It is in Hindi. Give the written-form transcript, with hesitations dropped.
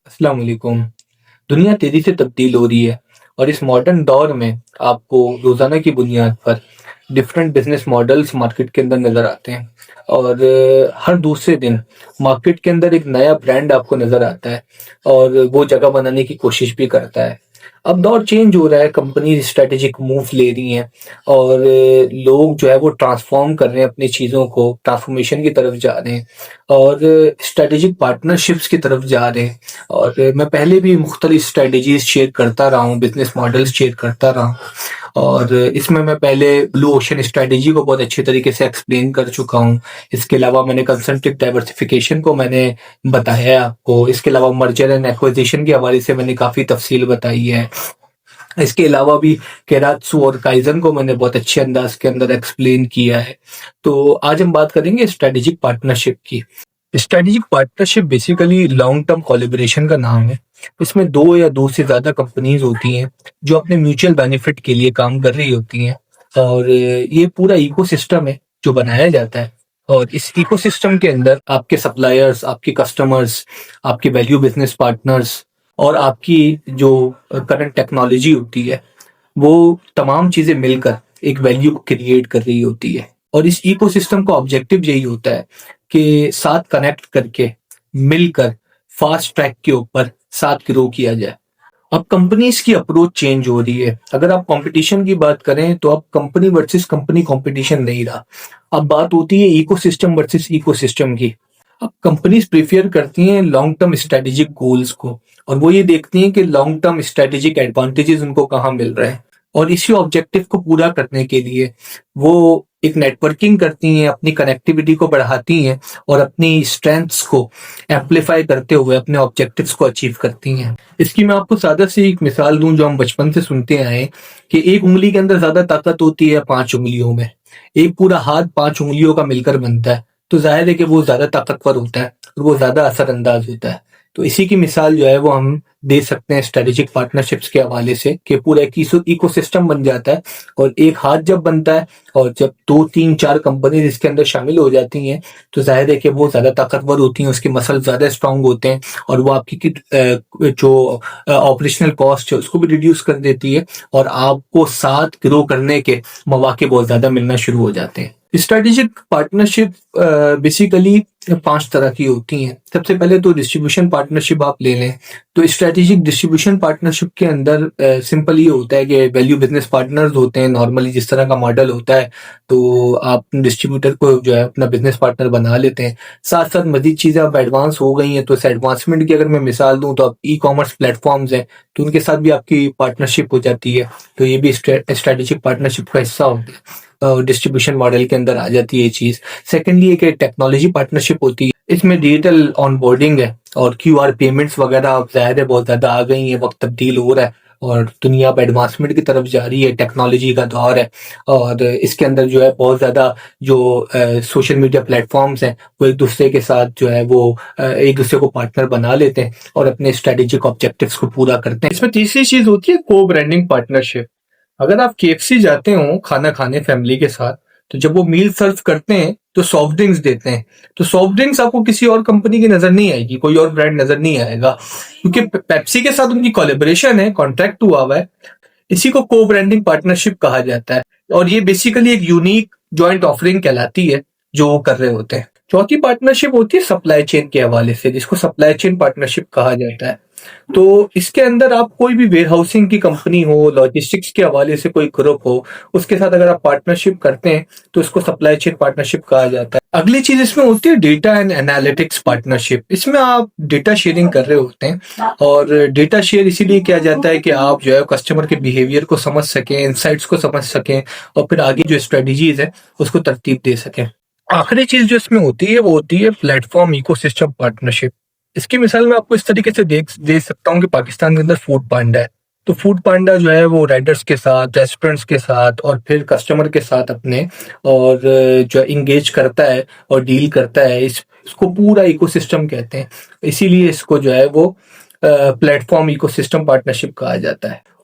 अस्सलाम वालेकुम। दुनिया तेज़ी से तब्दील हो रही है और इस मॉडर्न दौर में आपको रोज़ाना की बुनियाद पर डिफरेंट बिजनेस मॉडल्स मार्केट के अंदर नज़र आते हैं और हर दूसरे दिन मार्केट के अंदर एक नया ब्रांड आपको नज़र आता है और वो जगह बनाने की कोशिश भी करता है। अब दौर चेंज हो रहा है, कंपनी स्ट्रेटेजिक मूव ले रही हैं और लोग जो है वो ट्रांसफ़ॉर्म कर रहे हैं अपनी चीज़ों को, ट्रांसफ़ॉर्मेशन की तरफ जा रहे हैं और स्ट्रेटेजिक पार्टनरशिप्स की तरफ जा रहे हैं। और मैं पहले भी मुख्तलिफ स्ट्रेटजीज शेयर करता रहा हूँ, बिजनेस मॉडल्स शेयर करता रहा हूँ और इसमें मैं पहले ब्लू ओशन स्ट्रेटजी को बहुत अच्छे तरीके से एक्सप्लेन कर चुका हूँ। इसके अलावा मैंने कंसंट्रिक डाइवर्सिफिकेशन को मैंने बताया है आपको। इसके अलावा मर्जर एंड एक्विजिशन के हवाले से मैंने काफ़ी तफसील बताई है। इसके अलावा भी केरात्सु और काइजन को मैंने बहुत अच्छे अंदाज के अंदर एक्सप्लेन किया है। तो आज हम बात करेंगे स्ट्रेटेजिक पार्टनरशिप की। Strategic partnership basically long term collaboration का नाम है। इसमें दो या दो से ज्यादा कंपनीज होती हैं जो अपने म्यूचुअल बेनिफिट के लिए काम कर रही होती हैं और ये पूरा इकोसिस्टम है जो बनाया जाता है। और इस इकोसिस्टम के अंदर आपके सप्लायर्स, आपके कस्टमर्स, आपके वैल्यू बिजनेस पार्टनर्स और आपकी जो करंट टेक्नोलॉजी होती है, वो तमाम चीजें मिलकर एक वैल्यू क्रिएट कर रही होती है। और इस इकोसिस्टम का ऑब्जेक्टिव यही होता है कि साथ कनेक्ट करके मिलकर फास्ट ट्रैक के ऊपर साथ ग्रो किया जाए। अब कंपनीज की अप्रोच चेंज हो रही है। अगर आप कंपटीशन की बात करें तो अब कंपनी वर्सेस कंपनी कंपटीशन नहीं रहा। अब बात होती है इकोसिस्टम वर्सेस इकोसिस्टम की। अब कंपनीज प्रेफर करती हैं लॉन्ग टर्म स्ट्रेटेजिक गोल्स को और वो ये देखती हैं कि लॉन्ग टर्म स्ट्रेटेजिक एडवांटेजेस उनको कहाँ मिल रहे हैं और इसी ऑब्जेक्टिव को पूरा करने के लिए वो एक नेटवर्किंग करती हैं, अपनी कनेक्टिविटी को बढ़ाती हैं और अपनी स्ट्रेंथ्स को एम्पलीफाई करते हुए अपने ऑब्जेक्टिव्स को अचीव करती हैं। इसकी मैं आपको सादा सी एक मिसाल दूं जो हम बचपन से सुनते आए हैं कि एक उंगली के अंदर ज्यादा ताकत होती है 5 उंगलियों में। एक पूरा हाथ 5 उंगलियों का मिलकर बनता है तो जाहिर है कि वो ज्यादा ताकतवर होता है और वो ज्यादा असरअंदाज होता है। तो इसी की मिसाल जो है वो हम दे सकते हैं स्ट्रेटेजिक पार्टनरशिप्स के हवाले से कि पूरा एक इकोसिस्टम बन जाता है और एक हाथ जब बनता है और जब 2 3 4 कंपनी इसके अंदर शामिल हो जाती हैं तो जाहिर है कि वो ज्यादा ताकतवर होती हैं, उसके मसल ज्यादा स्ट्रांग होते हैं और वो आपकी जो ऑपरेशनल कॉस्ट है उसको भी रिड्यूस कर देती है और आपको साथ ग्रो करने के मौके बहुत ज्यादा मिलना शुरू हो जाते हैं। स्ट्रेटेजिक पार्टनरशिप बेसिकली 5 तरह की होती हैं। सबसे पहले तो डिस्ट्रीब्यूशन पार्टनरशिप आप ले लें तो स्ट्रेटेजिक डिस्ट्रीब्यूशन पार्टनरशिप के अंदर सिंपल ये होता है कि वैल्यू बिजनेस पार्टनर्स होते हैं। नॉर्मली जिस तरह का मॉडल होता है तो आप डिस्ट्रीब्यूटर को जो है अपना बिजनेस पार्टनर बना लेते हैं। साथ साथ मजीद चीजें अब एडवांस हो गई हैं तो इस एडवांसमेंट की अगर मैं मिसाल दूं तो आप ई कॉमर्स प्लेटफॉर्म्स हैं तो उनके साथ भी आपकी पार्टनरशिप हो जाती है। तो ये भी स्ट्रेटेजिक पार्टनरशिप का हिस्सा होता है, डिस्ट्रीब्यूशन मॉडल के अंदर आ जाती है ये चीज। सेकेंडली एक टेक्नोलॉजी पार्टनरशिप होती है। इसमें डिजिटल ऑनबोर्डिंग है और क्यूआर पेमेंट्स वगैरह अब जाहिर है बहुत ज्यादा आ गई है। वक्त तब्दील हो रहा है और दुनिया अब एडवांसमेंट की तरफ जा रही है, टेक्नोलॉजी का दौर है और इसके अंदर जो है बहुत ज्यादा जो सोशल मीडिया प्लेटफॉर्म्स हैं वो एक दूसरे के साथ जो है वो एक दूसरे को पार्टनर बना लेते हैं और अपने स्ट्रेटेजिक ऑब्जेक्टिव्स को पूरा करते हैं। इसमें तीसरी चीज होती है को ब्रांडिंग पार्टनरशिप। अगर आप केएफसी जाते हो खाना खाने फैमिली के साथ तो जब वो मील सर्व करते हैं तो सॉफ्ट ड्रिंक्स देते हैं तो सॉफ्ट ड्रिंक्स आपको किसी और कंपनी की नजर नहीं आएगी, कोई और ब्रांड नजर नहीं आएगा क्योंकि पेप्सी के साथ उनकी कोलैबोरेशन है, कॉन्ट्रैक्ट हुआ हुआ है। इसी को को ब्रांडिंग पार्टनरशिप कहा जाता है और ये बेसिकली एक यूनिक जॉइंट ऑफरिंग कहलाती है जो वो कर रहे होते हैं। चौथी पार्टनरशिप होती है सप्लाई चेन के हवाले से जिसको सप्लाई चेन पार्टनरशिप कहा जाता है। तो इसके अंदर आप कोई भी वेयर हाउसिंग की कंपनी हो, लॉजिस्टिक्स के हवाले से कोई ग्रुप हो, उसके साथ अगर आप पार्टनरशिप करते हैं तो इसको सप्लाई चेन पार्टनरशिप कहा जाता है। अगली चीज इसमें होती है डेटा एंड एनालिटिक्स पार्टनरशिप। इसमें आप डेटा शेयरिंग कर रहे होते हैं और डेटा शेयर इसीलिए किया जाता है कि आप जो है कस्टमर के बिहेवियर को समझ सकें, इनसाइट्स को समझ सकें और फिर आगे जो स्ट्रेटजीज है उसको तरतीब दे सकें। आखिरी चीज जो इसमें होती है वो होती है प्लेटफॉर्म इकोसिस्टम पार्टनरशिप। इसकी मिसाल मैं आपको इस तरीके से दे सकता हूँ कि पाकिस्तान के अंदर फूड पांडा है तो फूड पांडा जो है वो राइडर्स के साथ, रेस्टोरेंट्स के साथ और फिर कस्टमर के साथ अपने और जो इंगेज करता है और डील करता है। इसको पूरा इकोसिस्टम कहते हैं, इसीलिए इसको जो है वो प्लेटफॉर्म इकोसिस्टम पार्टनरशिप कहा जाता है।